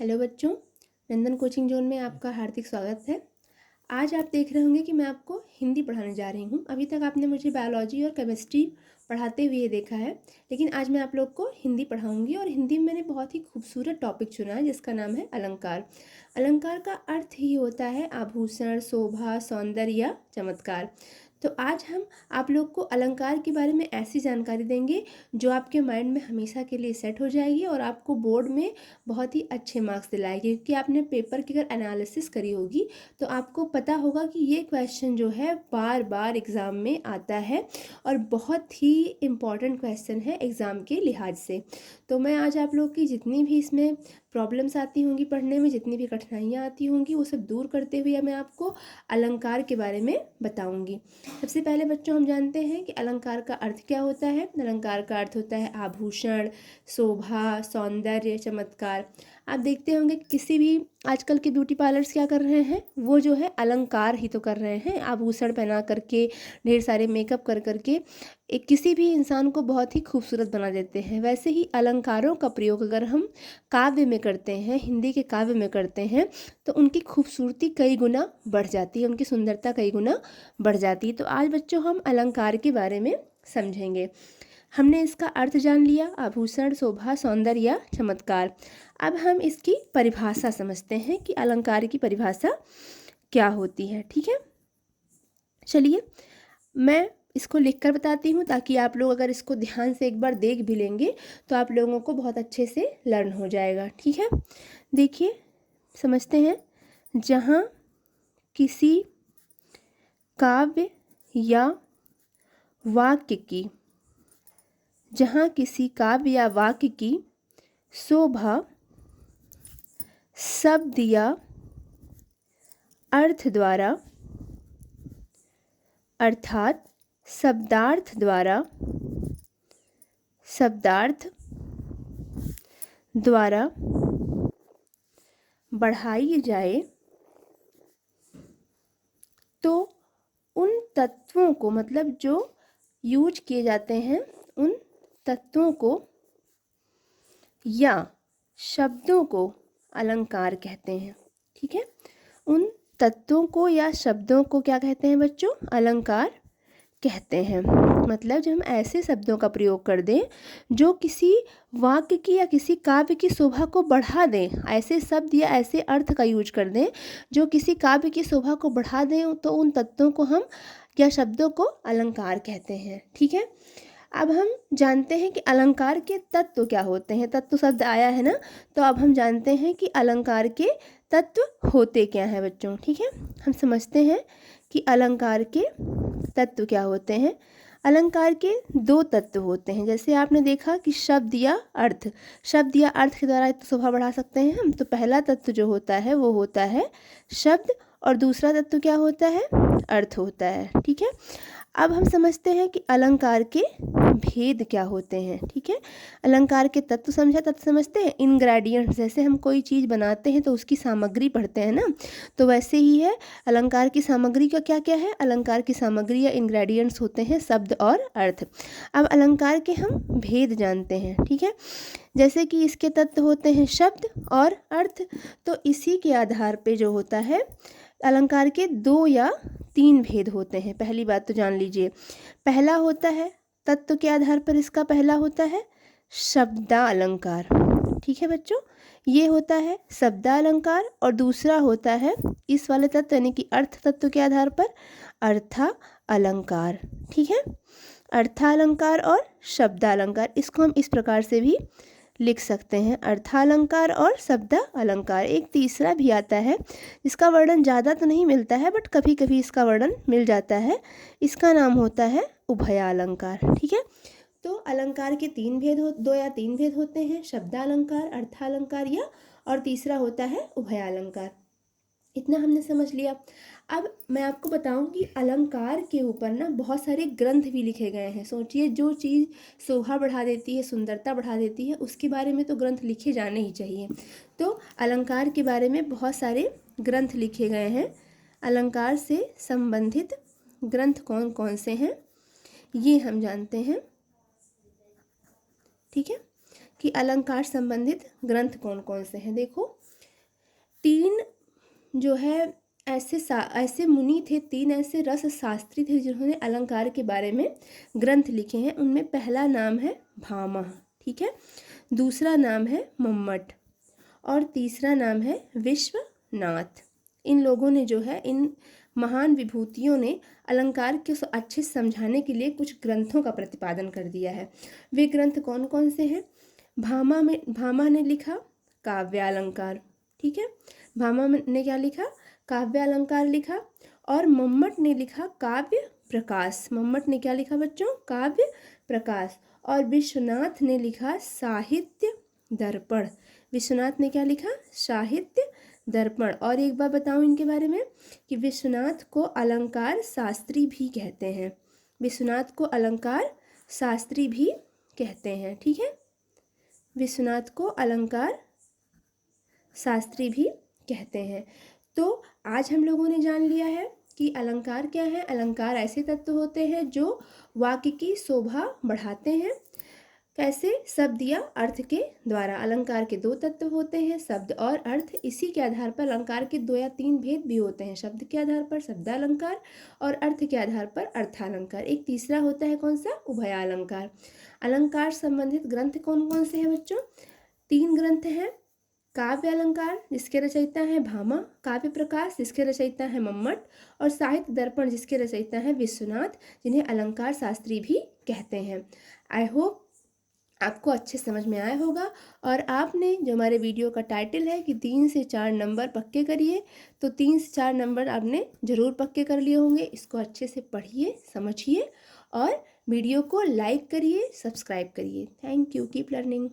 Hello बच्चों, नंदन coaching zone में आपका हार्दिक स्वागत है। आज आप देख रहे होंगे कि मैं आपको हिंदी पढ़ाने जा रही हूँ। अभी तक आपने मुझे बायोलॉजी और केमिस्ट्री पढ़ाते हुए देखा है, लेकिन आज मैं आप लोग को हिंदी पढ़ाऊँगी और हिंदी में मैंने बहुत ही खूबसूरत टॉपिक चुना है जिसका नाम है अलंकार। अलंकार का अर्थ ही होता है आभूषण, शोभा, सौंदर्य या चमत्कार। तो आज हम आप लोग को अलंकार के बारे में ऐसी जानकारी देंगे जो आपके माइंड में हमेशा के लिए सेट हो जाएगी और आपको बोर्ड में बहुत ही अच्छे मार्क्स दिलाएगी, क्योंकि आपने पेपर की अगर एनालिसिस करी होगी तो आपको पता होगा कि ये क्वेश्चन जो है बार बार एग्ज़ाम में आता है और बहुत ही इम्पॉर्टेंट क्वेश्चन है एग्ज़ाम के लिहाज से। तो मैं आज आप लोग की जितनी भी इसमें प्रॉब्लम्स आती होंगी पढ़ने में, जितनी भी कठिनाइयाँ आती होंगी, वो सब दूर करते हुए मैं आपको अलंकार के बारे में बताऊंगी। सबसे पहले बच्चों हम जानते हैं कि अलंकार का अर्थ क्या होता है। अलंकार का अर्थ होता है आभूषण, शोभा, सौंदर्य, चमत्कार। आप देखते होंगे कि किसी भी आजकल के ब्यूटी पार्लर्स क्या कर रहे हैं, वो जो है अलंकार ही तो कर रहे हैं। आभूषण पहना करके, ढेर सारे मेकअप कर करके एक किसी भी इंसान को बहुत ही खूबसूरत बना देते हैं। वैसे ही अलंकारों का प्रयोग अगर हम काव्य में करते हैं, हिंदी के काव्य में करते हैं, तो उनकी खूबसूरती कई गुना बढ़ जाती है, उनकी सुंदरता कई गुना बढ़ जाती है। तो आज बच्चों हम अलंकार के बारे में समझेंगे। हमने इसका अर्थ जान लिया, आभूषण, शोभा, सौंदर्य या चमत्कार। अब हम इसकी परिभाषा समझते हैं कि अलंकार की परिभाषा क्या होती है। ठीक है, चलिए मैं इसको लिखकर बताती हूँ, ताकि आप लोग अगर इसको ध्यान से एक बार देख भी लेंगे तो आप लोगों को बहुत अच्छे से लर्न हो जाएगा। ठीक है, देखिए समझते हैं। जहाँ किसी काव्य या वाक्य की जहाँ किसी काव्य या वाक्य की शोभा शब्द या अर्थ द्वारा अर्थात शब्दार्थ द्वारा बढ़ाई जाए तो उन तत्वों को, मतलब जो यूज किए जाते हैं उन तत्वों को या शब्दों को अलंकार कहते हैं। ठीक है, उन तत्वों को या शब्दों को क्या कहते हैं बच्चों? अलंकार कहते हैं। मतलब जब हम ऐसे शब्दों का प्रयोग कर दें जो किसी वाक्य की या किसी काव्य की शोभा को बढ़ा दें, ऐसे शब्द या ऐसे अर्थ का यूज कर दें जो किसी काव्य की शोभा को बढ़ा दें, तो उन तत्वों को हम या शब्दों को अलंकार कहते हैं। ठीक है, अब हम जानते हैं कि अलंकार के तत्व क्या होते हैं। तत्व शब्द आया है ना, तो अब हम जानते हैं कि अलंकार के तत्व होते क्या हैं बच्चों। ठीक है, हम समझते हैं कि अलंकार के तत्व क्या होते हैं। अलंकार के दो तत्व होते हैं। जैसे आपने देखा कि शब्द या अर्थ, शब्द या अर्थ के द्वारा शोभा बढ़ा सकते हैं हम। तो पहला तत्व जो होता है वो होता है शब्द, और दूसरा तत्व क्या होता है? अर्थ होता है। ठीक है, अब हम समझते हैं कि अलंकार के भेद क्या होते हैं। ठीक है, अलंकार के तत्व समझा, तत्व समझते हैं। इंग्रेडिएंट्स, जैसे हम कोई चीज़ बनाते हैं तो उसकी सामग्री पढ़ते हैं ना, तो वैसे ही है अलंकार की सामग्री का क्या क्या है। अलंकार की सामग्री या इंग्रेडिएंट्स होते हैं शब्द और अर्थ। अब अलंकार के हम भेद जानते हैं। ठीक है, जैसे कि इसके तत्व होते हैं शब्द और अर्थ, तो इसी के आधार पे जो होता है अलंकार के 2 या 3 भेद होते हैं। पहली बात तो जान लीजिए, पहला होता है तत्व के आधार पर, इसका पहला होता है शब्दालंकार। ठीक है बच्चों, ये होता है शब्दालंकार, और दूसरा होता है इस वाले तत्व यानी कि अर्थ तत्व के आधार पर अर्था अलंकार। ठीक है, अर्थालंकार और शब्दालंकार, इसको हम इस प्रकार से भी लिख सकते हैं, अर्थालंकार और शब्द अलंकार। एक तीसरा भी आता है जिसका वर्णन ज़्यादा तो नहीं मिलता है, बट कभी कभी इसका वर्णन मिल जाता है। इसका नाम होता है उभयालंकार। ठीक है, तो अलंकार के 2 या 3 भेद होते हैं, शब्दालंकार, अर्थालंकार या और तीसरा होता है उभयालंकार। इतना हमने समझ लिया। अब मैं आपको बताऊं कि अलंकार के ऊपर ना बहुत सारे ग्रंथ भी लिखे गए हैं। सोचिए, जो चीज़ शोभा बढ़ा देती है, सुंदरता बढ़ा देती है, उसके बारे में तो ग्रंथ लिखे जाने ही चाहिए। तो अलंकार के बारे में बहुत सारे ग्रंथ लिखे गए हैं। अलंकार से संबंधित ग्रंथ कौन कौन से हैं ये हम जानते हैं। ठीक है, कि अलंकार संबंधित ग्रंथ कौन कौन से हैं। देखो, तीन जो है ऐसे मुनि थे, तीन ऐसे रस शास्त्री थे जिन्होंने अलंकार के बारे में ग्रंथ लिखे हैं। उनमें पहला नाम है भामा, ठीक है, दूसरा नाम है मम्मट और तीसरा नाम है विश्वनाथ। इन लोगों ने जो है, इन महान विभूतियों ने अलंकार के अच्छे से समझाने के लिए कुछ ग्रंथों का प्रतिपादन कर दिया है। वे ग्रंथ कौन कौन से हैं? भामा ने लिखा काव्यालंकार, ठीक है, भामा ने क्या लिखा? काव्यालंकार लिखा। और मम्मट ने लिखा काव्य प्रकाश। मम्मट ने क्या लिखा बच्चों? काव्य प्रकाश। और विश्वनाथ ने लिखा साहित्य दर्पण। विश्वनाथ ने क्या लिखा? साहित्य दर्पण। और एक बार बताऊं इनके बारे में कि विश्वनाथ को अलंकार शास्त्री भी कहते हैं। विश्वनाथ को अलंकार शास्त्री भी कहते हैं, ठीक है, विश्वनाथ को अलंकार शास्त्री भी कहते हैं। तो आज हम लोगों ने जान लिया है कि अलंकार क्या है। अलंकार ऐसे तत्व होते हैं जो वाक्य की शोभा बढ़ाते हैं। कैसे? शब्द या अर्थ के द्वारा। अलंकार के दो तत्व होते हैं, शब्द और अर्थ। इसी के आधार पर अलंकार के 2 या 3 भेद भी होते हैं। शब्द के आधार पर शब्दालंकार और अर्थ के आधार पर अर्थालंकार। एक तीसरा होता है कौन सा? उभयालंकार। अलंकार संबंधित ग्रंथ कौन कौन से हैं बच्चों? 3 ग्रंथ हैं। काव्य अलंकार जिसके रचयिता है भामा, काव्य प्रकाश जिसके रचयिता है मम्मट, और साहित्य दर्पण जिसके रचयिता है विश्वनाथ, जिन्हें अलंकार शास्त्री भी कहते हैं। आई होप आपको अच्छे समझ में आया होगा। और आपने जो हमारे वीडियो का टाइटल है कि 3 से 4 नंबर पक्के करिए, तो 3 से 4 नंबर आपने ज़रूर पक्के कर लिए होंगे। इसको अच्छे से पढ़िए, समझिए और वीडियो को लाइक करिए, सब्सक्राइब करिए। Thank you. Keep learning.